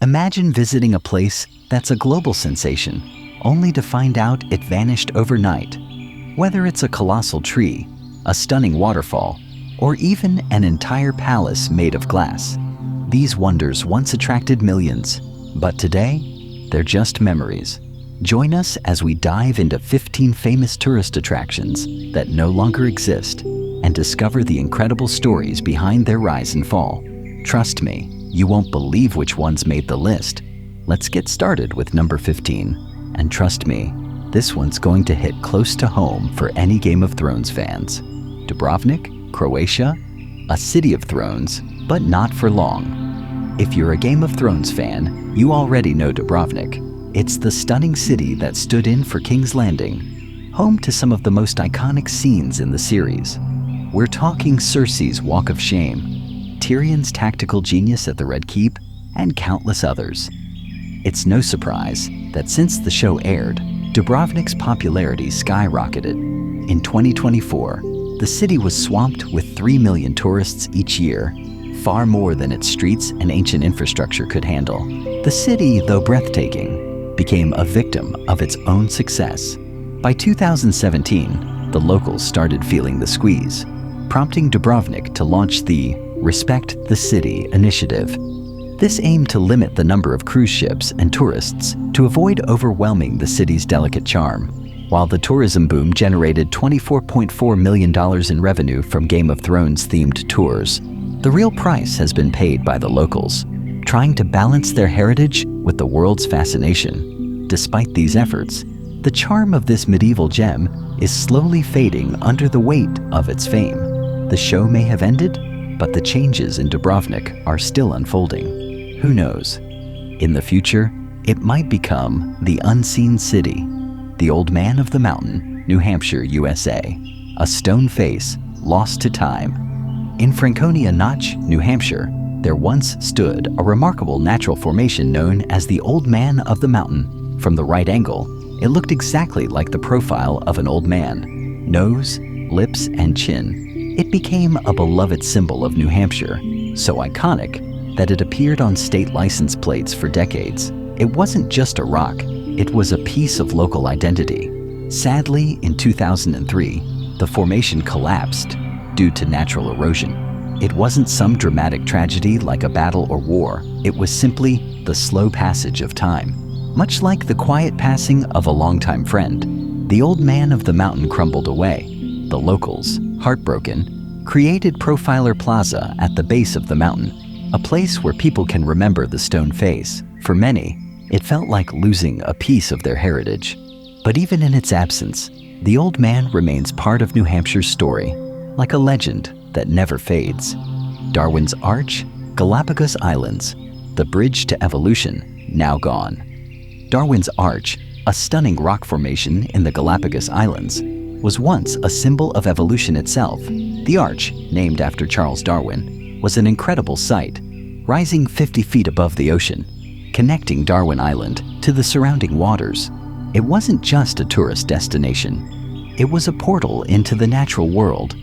Imagine visiting a place that's a global sensation, only to find out it vanished overnight. Whether it's a colossal tree, a stunning waterfall, or even an entire palace made of glass, these wonders once attracted millions, but today, they're just memories. Join us as we dive into 15 famous tourist attractions that no longer exist and discover the incredible stories behind their rise and fall. Trust me, you won't believe which ones made the list. Let's get started with number 15. And trust me, this one's going to hit close to home for any Game of Thrones fans. Dravnik, Croatia, a city of thrones, but not for long. If you're a Game of Thrones fan, you already know Dravnik. It's the stunning city that stood in for King's Landing, home to some of the most iconic scenes in the series. We're talking Cersei's Walk of Shame, Tyrion's tactical genius at the Red Keep, and countless others. It's no surprise that since the show aired, Dubrovnik's popularity skyrocketed. In 2024, the city was swamped with 3 million tourists each year, far more than its streets and ancient infrastructure could handle. The city, though breathtaking, became a victim of its own success. By 2017, the locals started feeling the squeeze, prompting Dubrovnik to launch the Respect the City initiative. This aimed to limit the number of cruise ships and tourists to avoid overwhelming the city's delicate charm. While the tourism boom generated $24.4 million in revenue from Game of Thrones-themed tours, the real price has been paid by the locals, trying to balance their heritage with the world's fascination. Despite these efforts, the charm of this medieval gem is slowly fading under the weight of its fame. The show may have ended, but the changes in Dubrovnik are still unfolding. Who knows? In the future, it might become the unseen city, the Old Man of the Mountain, New Hampshire, USA, a stone face lost to time. In Franconia Notch, New Hampshire, there once stood a remarkable natural formation known as the Old Man of the Mountain. From the right angle, it looked exactly like the profile of an old man. Nose, lips, and chin. It became a beloved symbol of New Hampshire, so iconic that it appeared on state license plates for decades. It wasn't just a rock, it was a piece of local identity. Sadly, in 2003, the formation collapsed due to natural erosion. It wasn't some dramatic tragedy like a battle or war. It was simply the slow passage of time. Much like the quiet passing of a longtime friend, the Old Man of the Mountain crumbled away. The locals, heartbroken, created Profiler Plaza at the base of the mountain, a place where people can remember the stone face. For many, it felt like losing a piece of their heritage. But even in its absence, the Old Man remains part of New Hampshire's story, like a legend that never fades. Darwin's Arch, Galapagos Islands, the bridge to evolution, now gone. Darwin's Arch, a stunning rock formation in the Galapagos Islands, was once a symbol of evolution itself. The arch, named after Charles Darwin, was an incredible sight, rising 50 feet above the ocean, connecting Darwin Island to the surrounding waters. It wasn't just a tourist destination. It was a portal into the natural world,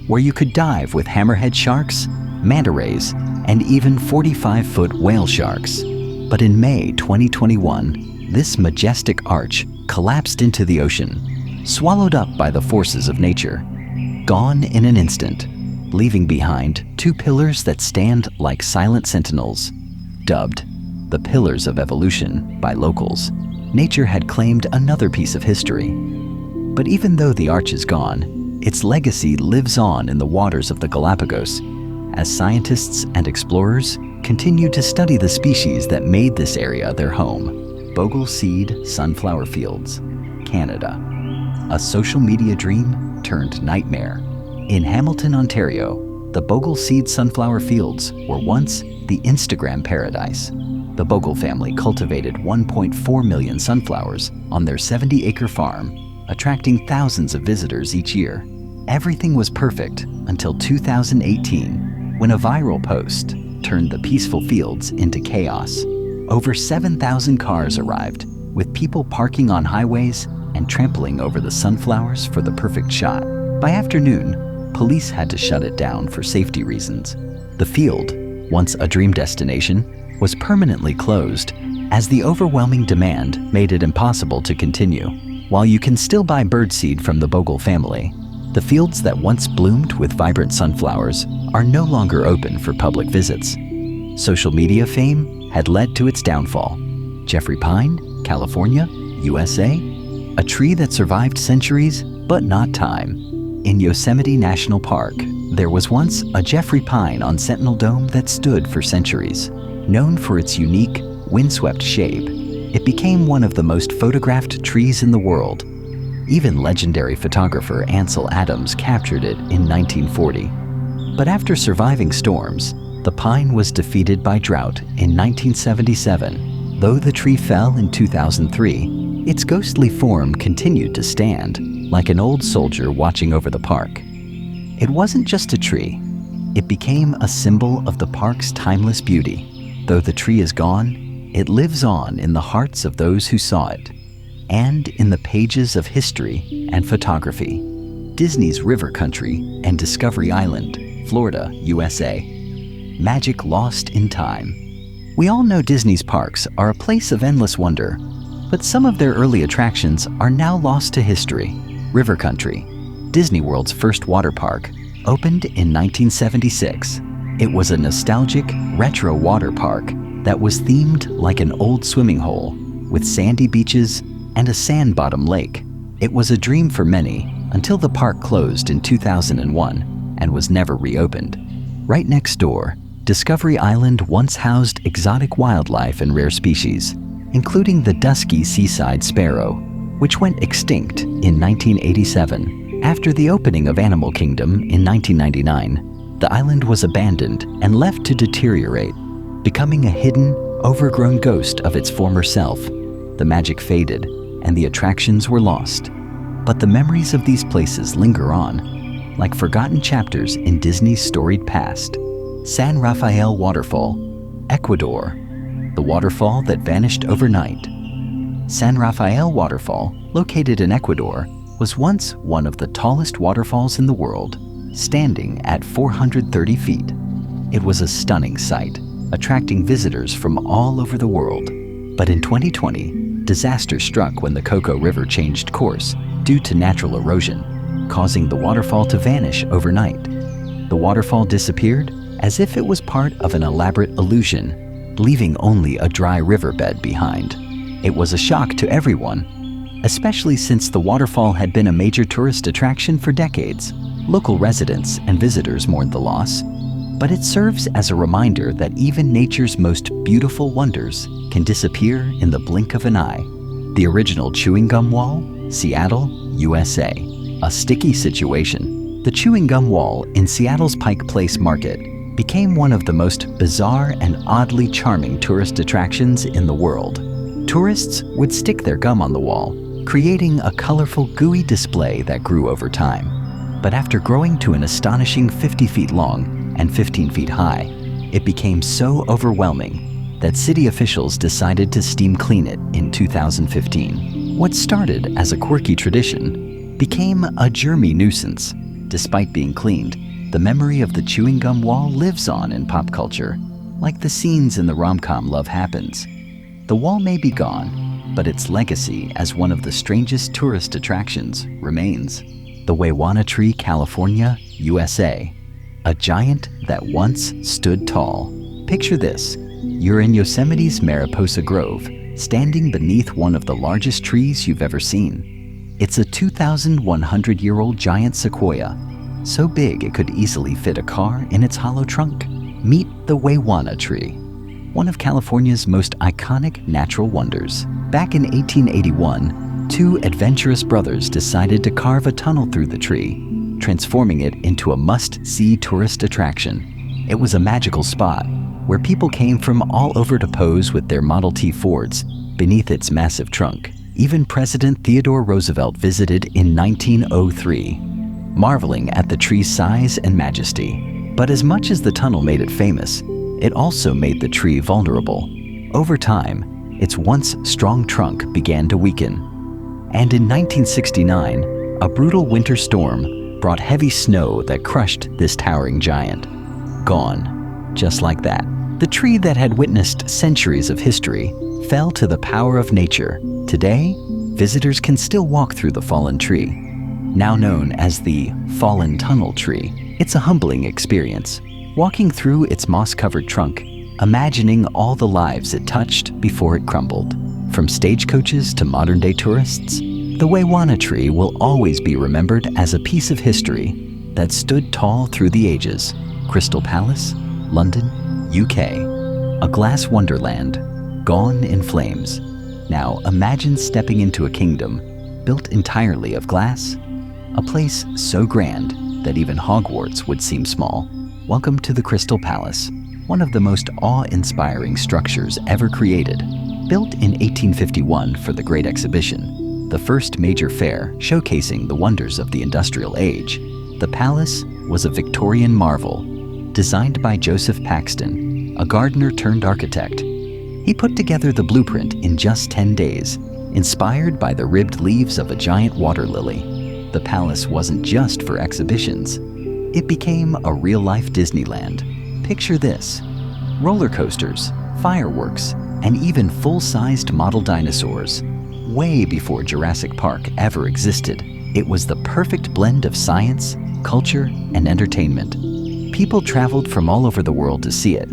where you could dive with hammerhead sharks, manta rays, and even 45-foot whale sharks. But in May 2021, this majestic arch collapsed into the ocean, swallowed up by the forces of nature, gone in an instant, leaving behind 2 pillars that stand like silent sentinels. Dubbed the Pillars of Evolution by locals, nature had claimed another piece of history. But even though the arch is gone, its legacy lives on in the waters of the Galapagos, as scientists and explorers continue to study the species that made this area their home. Bogle Seed Sunflower Fields, Canada. A social media dream turned nightmare. In Hamilton, Ontario, the Bogle Seed Sunflower Fields were once the Instagram paradise. The Bogle family cultivated 1.4 million sunflowers on their 70-acre farm, attracting thousands of visitors each year. Everything was perfect until 2018, when a viral post turned the peaceful fields into chaos. Over 7,000 cars arrived, with people parking on highways and trampling over the sunflowers for the perfect shot. By afternoon, police had to shut it down for safety reasons. The field, once a dream destination, was permanently closed as the overwhelming demand made it impossible to continue. While you can still buy birdseed from the Bogle family, the fields that once bloomed with vibrant sunflowers are no longer open for public visits. Social media fame had led to its downfall. Jeffrey Pine, California, USA, a tree that survived centuries but not time. In Yosemite National Park, there was once a Jeffrey Pine on Sentinel Dome that stood for centuries. Known for its unique, windswept shape, it became one of the most photographed trees in the world. Even legendary photographer Ansel Adams captured it in 1940. But after surviving storms, the pine was defeated by drought in 1977. Though the tree fell in 2003, its ghostly form continued to stand, like an old soldier watching over the park. It wasn't just a tree. It became a symbol of the park's timeless beauty. Though the tree is gone, it lives on in the hearts of those who saw it, and in the pages of history and photography. Disney's River Country and Discovery Island, Florida, USA. Magic lost in time. We all know Disney's parks are a place of endless wonder, but some of their early attractions are now lost to history. River Country, Disney World's first water park, opened in 1976. It was a nostalgic, retro water park that was themed like an old swimming hole, with sandy beaches and a sand-bottom lake. It was a dream for many until the park closed in 2001 and was never reopened. Right next door, Discovery Island once housed exotic wildlife and rare species, including the dusky seaside sparrow, which went extinct in 1987. After the opening of Animal Kingdom in 1999, the island was abandoned and left to deteriorate, becoming a hidden, overgrown ghost of its former self. The magic faded, and the attractions were lost. But the memories of these places linger on, like forgotten chapters in Disney's storied past. San Rafael Waterfall, Ecuador, the waterfall that vanished overnight. San Rafael Waterfall, located in Ecuador, was once one of the tallest waterfalls in the world, standing at 430 feet. It was a stunning sight, attracting visitors from all over the world. But in 2020, disaster struck when the Coco River changed course due to natural erosion, causing the waterfall to vanish overnight. The waterfall disappeared as if it was part of an elaborate illusion, leaving only a dry riverbed behind. It was a shock to everyone, especially since the waterfall had been a major tourist attraction for decades. Local residents and visitors mourned the loss, but it serves as a reminder that even nature's most beautiful wonders can disappear in the blink of an eye. The original chewing gum wall, Seattle, USA. A sticky situation. The chewing gum wall in Seattle's Pike Place Market became one of the most bizarre and oddly charming tourist attractions in the world. Tourists would stick their gum on the wall, creating a colorful, gooey display that grew over time. But after growing to an astonishing 50 feet long and 15 feet high, it became so overwhelming that city officials decided to steam clean it in 2015. What started as a quirky tradition became a germy nuisance. Despite being cleaned, the memory of the chewing gum wall lives on in pop culture, like the scenes in the rom-com Love Happens. The wall may be gone, but its legacy as one of the strangest tourist attractions remains. The Waywana Tree, California, USA. A giant that once stood tall. Picture this. You're in Yosemite's Mariposa Grove, standing beneath one of the largest trees you've ever seen. It's a 2,100-year-old giant sequoia, so big it could easily fit a car in its hollow trunk. Meet the Waywana Tree, one of California's most iconic natural wonders. Back in 1881, two adventurous brothers decided to carve a tunnel through the tree, transforming it into a must-see tourist attraction. It was a magical spot where people came from all over to pose with their Model T Fords beneath its massive trunk. Even President Theodore Roosevelt visited in 1903, marveling at the tree's size and majesty. But as much as the tunnel made it famous, it also made the tree vulnerable. Over time, its once strong trunk began to weaken. And in 1969, a brutal winter storm brought heavy snow that crushed this towering giant. Gone, just like that. The tree that had witnessed centuries of history fell to the power of nature. Today, visitors can still walk through the fallen tree. Now known as the Fallen Tunnel Tree, it's a humbling experience. Walking through its moss-covered trunk, imagining all the lives it touched before it crumbled. From stagecoaches to modern-day tourists, the Waywana Tree will always be remembered as a piece of history that stood tall through the ages. Crystal Palace, London, UK. A glass wonderland, gone in flames. Now imagine stepping into a kingdom built entirely of glass, a place so grand that even Hogwarts would seem small. Welcome to the Crystal Palace, one of the most awe-inspiring structures ever created. Built in 1851 for the Great Exhibition, the first major fair showcasing the wonders of the Industrial Age, the palace was a Victorian marvel, designed by Joseph Paxton, a gardener turned architect. He put together the blueprint in just 10 days, inspired by the ribbed leaves of a giant water lily. The palace wasn't just for exhibitions. It became a real-life Disneyland. Picture this: roller coasters, fireworks, and even full-sized model dinosaurs. Way before Jurassic Park ever existed, it was the perfect blend of science, culture, and entertainment. People traveled from all over the world to see it.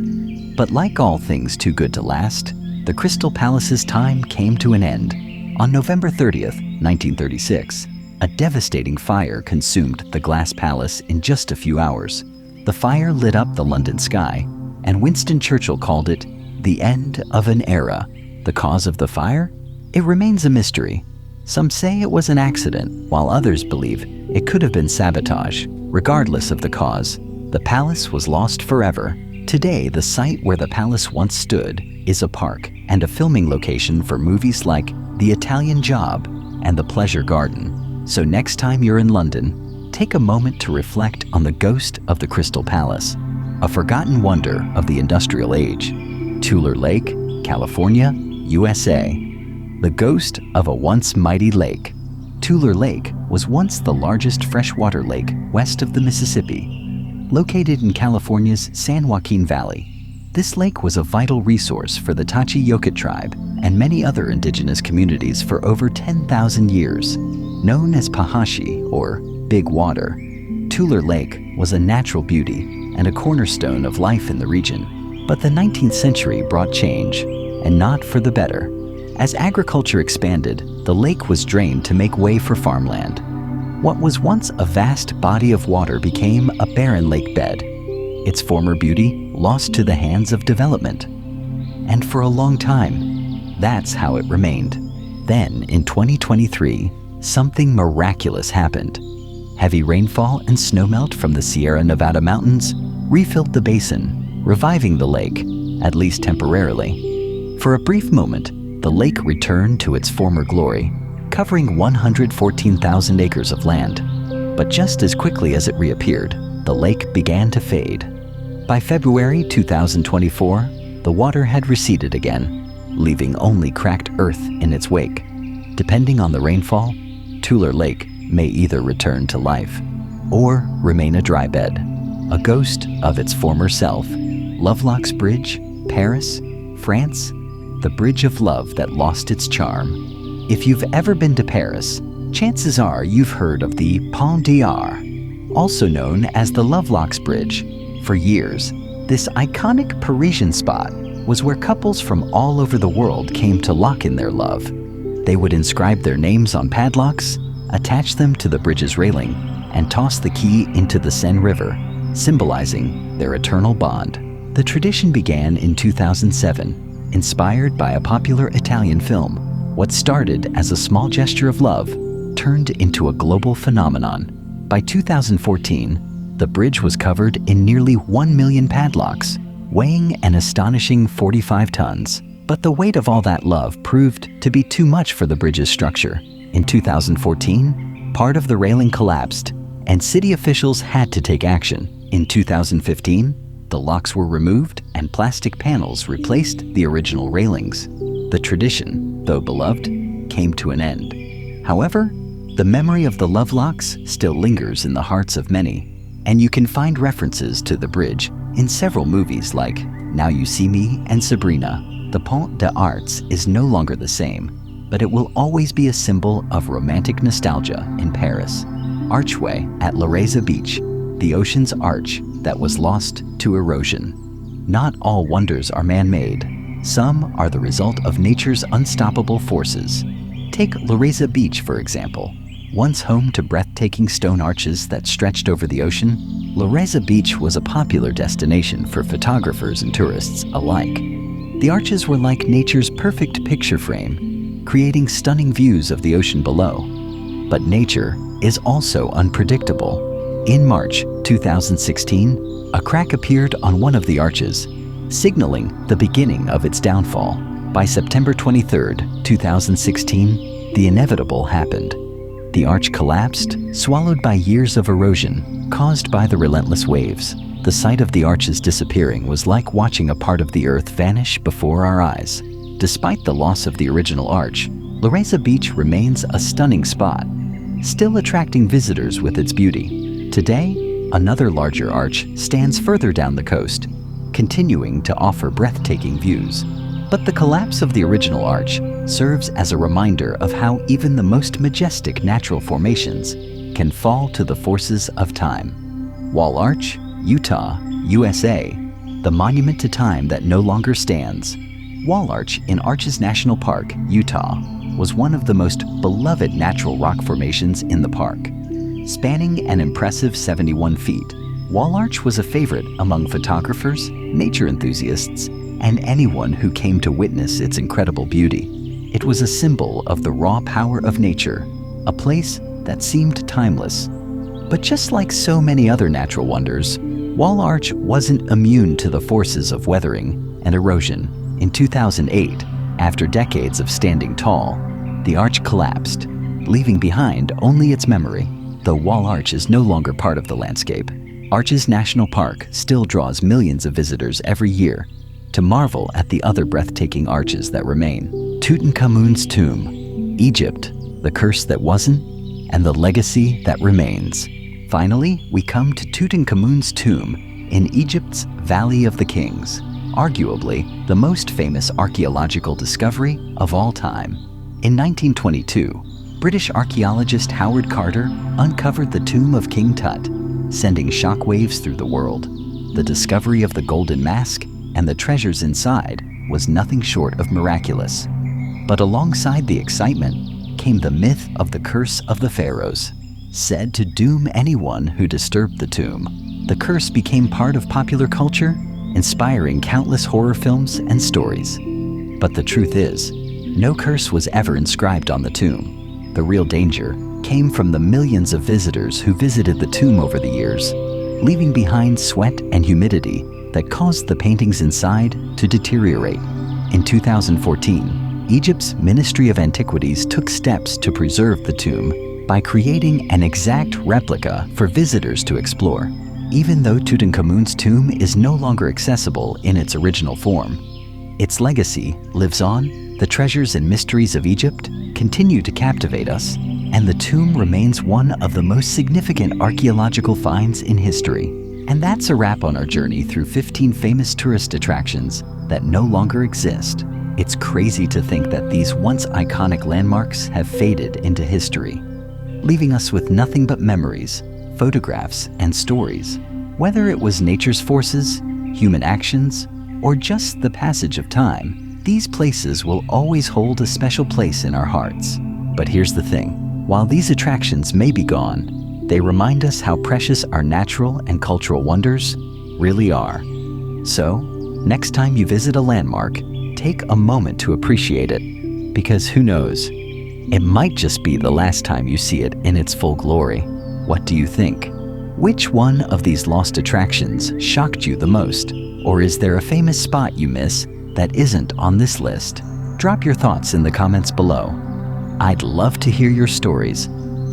But like all things too good to last, the Crystal Palace's time came to an end. On November 30th, 1936, a devastating fire consumed the glass palace in just a few hours. The fire lit up the London sky, and Winston Churchill called it the end of an era. The cause of the fire? It remains a mystery. Some say it was an accident, while others believe it could have been sabotage. Regardless of the cause, the palace was lost forever. Today, the site where the palace once stood is a park and a filming location for movies like The Italian Job and The Pleasure Garden. So next time you're in London, take a moment to reflect on the ghost of the Crystal Palace, a forgotten wonder of the Industrial Age. Tuler Lake, California, USA. The ghost of a once mighty lake. Tuler Lake was once the largest freshwater lake west of the Mississippi. Located in California's San Joaquin Valley, this lake was a vital resource for the Tachi-Yoket tribe and many other indigenous communities for over 10,000 years. Known as Pahashi, or Big Water, Tuler Lake was a natural beauty and a cornerstone of life in the region. But the 19th century brought change, and not for the better. As agriculture expanded, the lake was drained to make way for farmland. What was once a vast body of water became a barren lake bed, its former beauty lost to the hands of development. And for a long time, that's how it remained. Then, in 2023, something miraculous happened. Heavy rainfall and snowmelt from the Sierra Nevada mountains refilled the basin, reviving the lake, at least temporarily. For a brief moment, the lake returned to its former glory, covering 114,000 acres of land. But just as quickly as it reappeared, the lake began to fade. By February 2024, the water had receded again, leaving only cracked earth in its wake. Depending on the rainfall, Tuler Lake may either return to life or remain a dry bed, a ghost of its former self. Lovelocks Bridge, Paris, France, the bridge of love that lost its charm. If you've ever been to Paris, chances are you've heard of the Pont d'Ar, also known as the Lovelocks Bridge. For years, this iconic Parisian spot was where couples from all over the world came to lock in their love. They would inscribe their names on padlocks, attach them to the bridge's railing, and toss the key into the Seine River, symbolizing their eternal bond. The tradition began in 2007, inspired by a popular Italian film. What started as a small gesture of love turned into a global phenomenon. By 2014, the bridge was covered in nearly 1 million padlocks, weighing an astonishing 45 tons. But the weight of all that love proved to be too much for the bridge's structure. In 2014, part of the railing collapsed, and city officials had to take action. In 2015, the locks were removed and plastic panels replaced the original railings. The tradition, though beloved, came to an end. However, the memory of the Lovelocks still lingers in the hearts of many, and you can find references to the bridge in several movies like Now You See Me, and Sabrina, the Pont des Arts is no longer the same, but it will always be a symbol of romantic nostalgia in Paris. Archway at Laorza Beach, the ocean's arch that was lost to erosion. Not all wonders are man-made. Some are the result of nature's unstoppable forces. Take Laorza Beach, for example. Once home to breathtaking stone arches that stretched over the ocean, Laorza Beach was a popular destination for photographers and tourists alike. The arches were like nature's perfect picture frame, creating stunning views of the ocean below. But nature is also unpredictable. In March 2016, a crack appeared on one of the arches, signaling the beginning of its downfall. By September 23, 2016, the inevitable happened. The arch collapsed, swallowed by years of erosion caused by the relentless waves. The sight of the arches disappearing was like watching a part of the earth vanish before our eyes. Despite the loss of the original arch, Laorza Beach remains a stunning spot, still attracting visitors with its beauty. Today, another larger arch stands further down the coast, continuing to offer breathtaking views. But the collapse of the original arch serves as a reminder of how even the most majestic natural formations can fall to the forces of time. Wall Arch, Utah, USA, the monument to time that no longer stands. Wall Arch in Arches National Park, Utah, was one of the most beloved natural rock formations in the park. Spanning an impressive 71 feet, Wall Arch was a favorite among photographers, nature enthusiasts, and anyone who came to witness its incredible beauty. It was a symbol of the raw power of nature, a place that seemed timeless. But just like so many other natural wonders, Wall Arch wasn't immune to the forces of weathering and erosion. In 2008, after decades of standing tall, the arch collapsed, leaving behind only its memory. Though Wall Arch is no longer part of the landscape, Arches National Park still draws millions of visitors every year to marvel at the other breathtaking arches that remain. Tutankhamun's tomb, Egypt, the curse that wasn't, and the legacy that remains. Finally, we come to Tutankhamun's tomb in Egypt's Valley of the Kings, arguably the most famous archaeological discovery of all time. In 1922, British archaeologist Howard Carter uncovered the tomb of King Tut, sending shockwaves through the world. The discovery of the golden mask and the treasures inside was nothing short of miraculous. But alongside the excitement came the myth of the curse of the pharaohs, said to doom anyone who disturbed the tomb. The curse became part of popular culture, inspiring countless horror films and stories. But the truth is, no curse was ever inscribed on the tomb. The real danger came from the millions of visitors who visited the tomb over the years, leaving behind sweat and humidity that caused the paintings inside to deteriorate. In 2014, Egypt's Ministry of Antiquities took steps to preserve the tomb by creating an exact replica for visitors to explore. Even though Tutankhamun's tomb is no longer accessible in its original form, its legacy lives on. The treasures and mysteries of Egypt continue to captivate us, and the tomb remains one of the most significant archaeological finds in history. And that's a wrap on our journey through 15 famous tourist attractions that no longer exist. It's crazy to think that these once iconic landmarks have faded into history, leaving us with nothing but memories, photographs, and stories. Whether it was nature's forces, human actions, or just the passage of time, these places will always hold a special place in our hearts. But here's the thing, while these attractions may be gone, they remind us how precious our natural and cultural wonders really are. So, next time you visit a landmark, take a moment to appreciate it, because who knows, it might just be the last time you see it in its full glory. What do you think? Which one of these lost attractions shocked you the most? Or is there a famous spot you miss that isn't on this list? Drop your thoughts in the comments below. I'd love to hear your stories.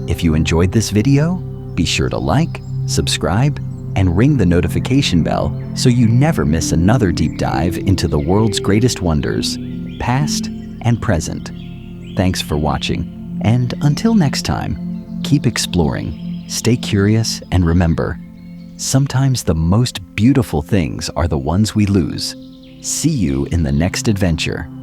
If you enjoyed this video, be sure to like, subscribe, and ring the notification bell so you never miss another deep dive into the world's greatest wonders, past and present. Thanks for watching, and until next time, keep exploring, stay curious, and remember, sometimes the most beautiful things are the ones we lose. See you in the next adventure.